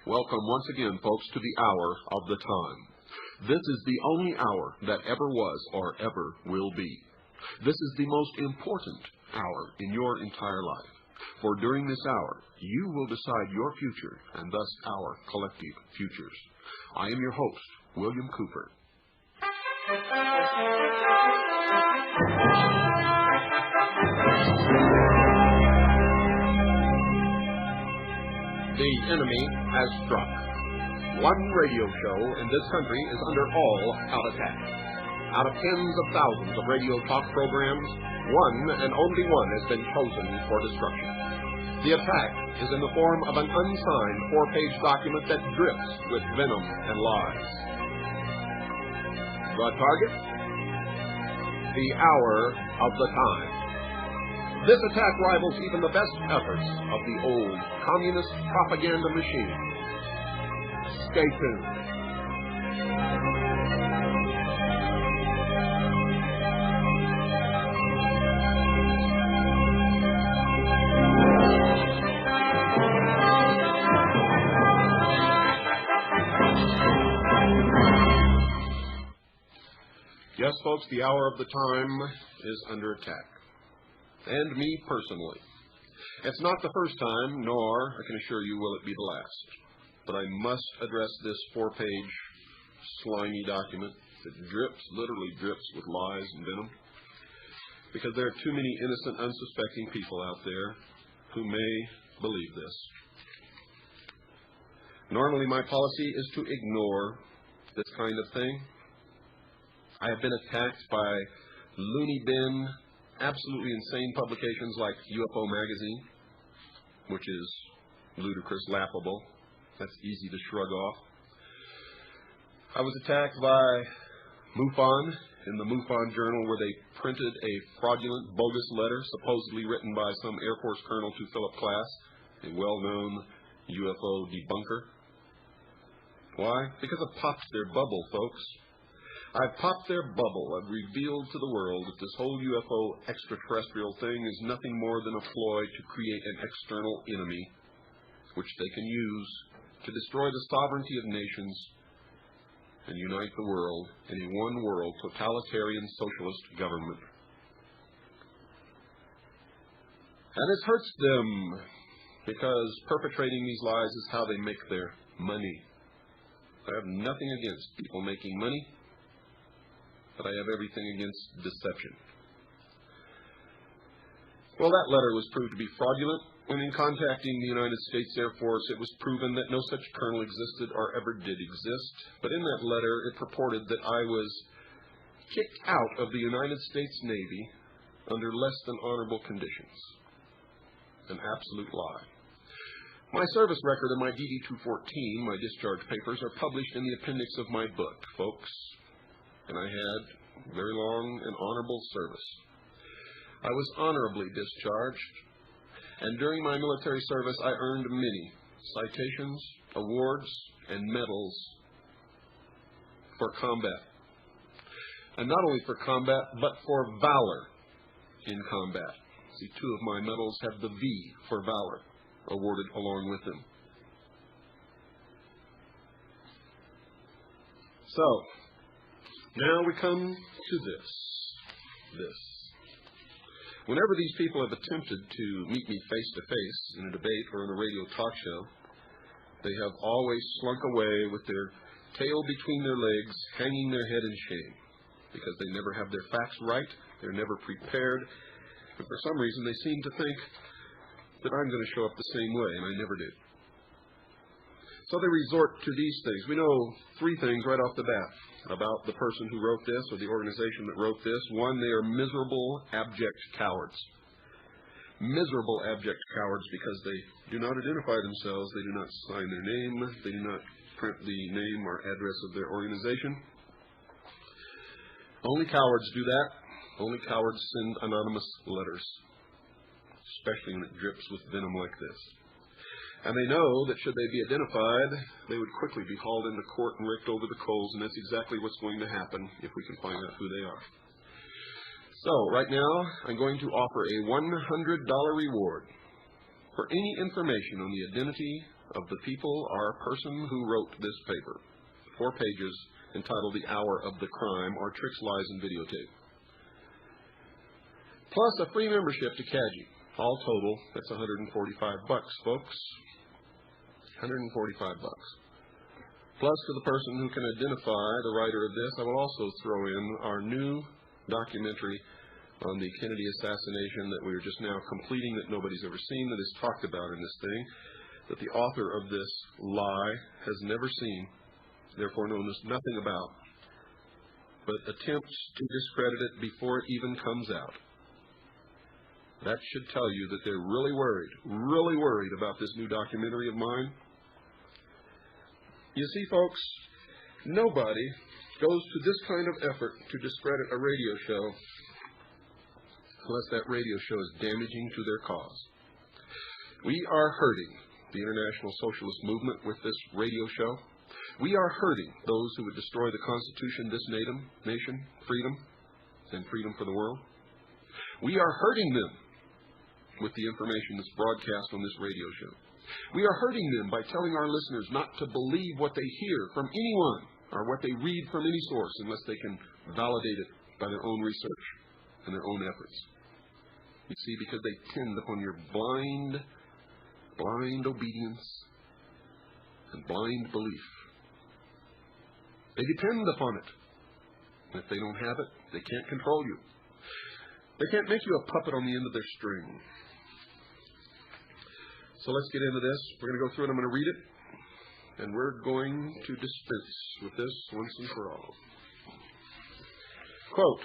Welcome once again, folks, to the hour of the time. This is the only hour that ever was or ever will be. This is the most important hour in your entire life. For during this hour, you will decide your future and thus our collective futures. I am your host, William Cooper. The enemy has struck. One radio show in this country is under all-out attack. Out of tens of thousands of radio talk programs, one and only one has been chosen for destruction. The attack is in the form of an unsigned 4-page document that drips with venom and lies. The target? The hour of the time. This attack rivals even the best efforts of the old communist propaganda machine. Stay tuned. Yes, folks, the hour of the time is under attack. And me personally. It's not the first time, nor, I can assure you, will it be the last. But I must address this 4-page slimy document that drips, literally drips with lies and venom. Because there are too many innocent, unsuspecting people out there who may believe this. Normally my policy is to ignore this kind of thing. I have been attacked by loony bin, absolutely insane publications like UFO Magazine, which is ludicrous, laughable. That's easy to shrug off. I was attacked by MUFON in the MUFON Journal, where they printed a fraudulent, bogus letter supposedly written by some Air Force colonel to Philip Klass, a well-known UFO debunker. Why? Because I popped their bubble, folks. I've popped their bubble. I've revealed to the world that this whole UFO extraterrestrial thing is nothing more than a ploy to create an external enemy, which they can use to destroy the sovereignty of nations and unite the world in a one-world totalitarian socialist government. And it hurts them, because perpetrating these lies is how they make their money. I have nothing against people making money, but I have everything against deception. Well, that letter was proved to be fraudulent. When in contacting the United States Air Force, it was proven that no such colonel existed or ever did exist. But in that letter, it purported that I was kicked out of the United States Navy under less than honorable conditions. An absolute lie. My service record and my DD-214, my discharge papers, are published in the appendix of my book, folks. And I had very long and honorable service. I was honorably discharged, and during my military service I earned many citations, awards, and medals for combat. And not only for combat, but for valor in combat. See, 2 of my medals have the V for valor awarded along with them. So, now we come to this. Whenever these people have attempted to meet me face-to-face in a debate or in a radio talk show, they have always slunk away with their tail between their legs, hanging their head in shame, because they never have their facts right, they're never prepared, and for some reason they seem to think that I'm going to show up the same way, and I never do. So they resort to these things. We know 3 things right off the bat about the person who wrote this or the organization that wrote this. 1, they are miserable, abject cowards. Miserable, abject cowards because they do not identify themselves, they do not sign their name, they do not print the name or address of their organization. Only cowards do that. Only cowards send anonymous letters, especially when it drips with venom like this. And they know that should they be identified, they would quickly be hauled into court and raked over the coals, and that's exactly what's going to happen if we can find out who they are. So, right now, I'm going to offer a $100 reward for any information on the identity of the people are a person who wrote this paper. 4 pages entitled The Hour of the Crime, or Tricks, Lies, and Videotape. Plus a free membership to CAGI. All total, that's $145, folks. $145. Plus, to the person who can identify the writer of this, I will also throw in our new documentary on the Kennedy assassination that we are just now completing, that nobody's ever seen, that is talked about in this thing, that the author of this lie has never seen, therefore knows nothing about, but attempts to discredit it before it even comes out. That should tell you that they're really worried about this new documentary of mine. You see, folks, nobody goes to this kind of effort to discredit a radio show unless that radio show is damaging to their cause. We are hurting the international socialist movement with this radio show. We are hurting those who would destroy the Constitution, this nation, freedom, and freedom for the world. We are hurting them with the information that's broadcast on this radio show. We are hurting them by telling our listeners not to believe what they hear from anyone or what they read from any source unless they can validate it by their own research and their own efforts. You see, because they tend upon your blind obedience and blind belief. They depend upon it. And if they don't have it, they can't control you. They can't make you a puppet on the end of their string. So let's get into this. We're going to go through it. I'm going to read it. And we're going to dispense with this once and for all. Quote,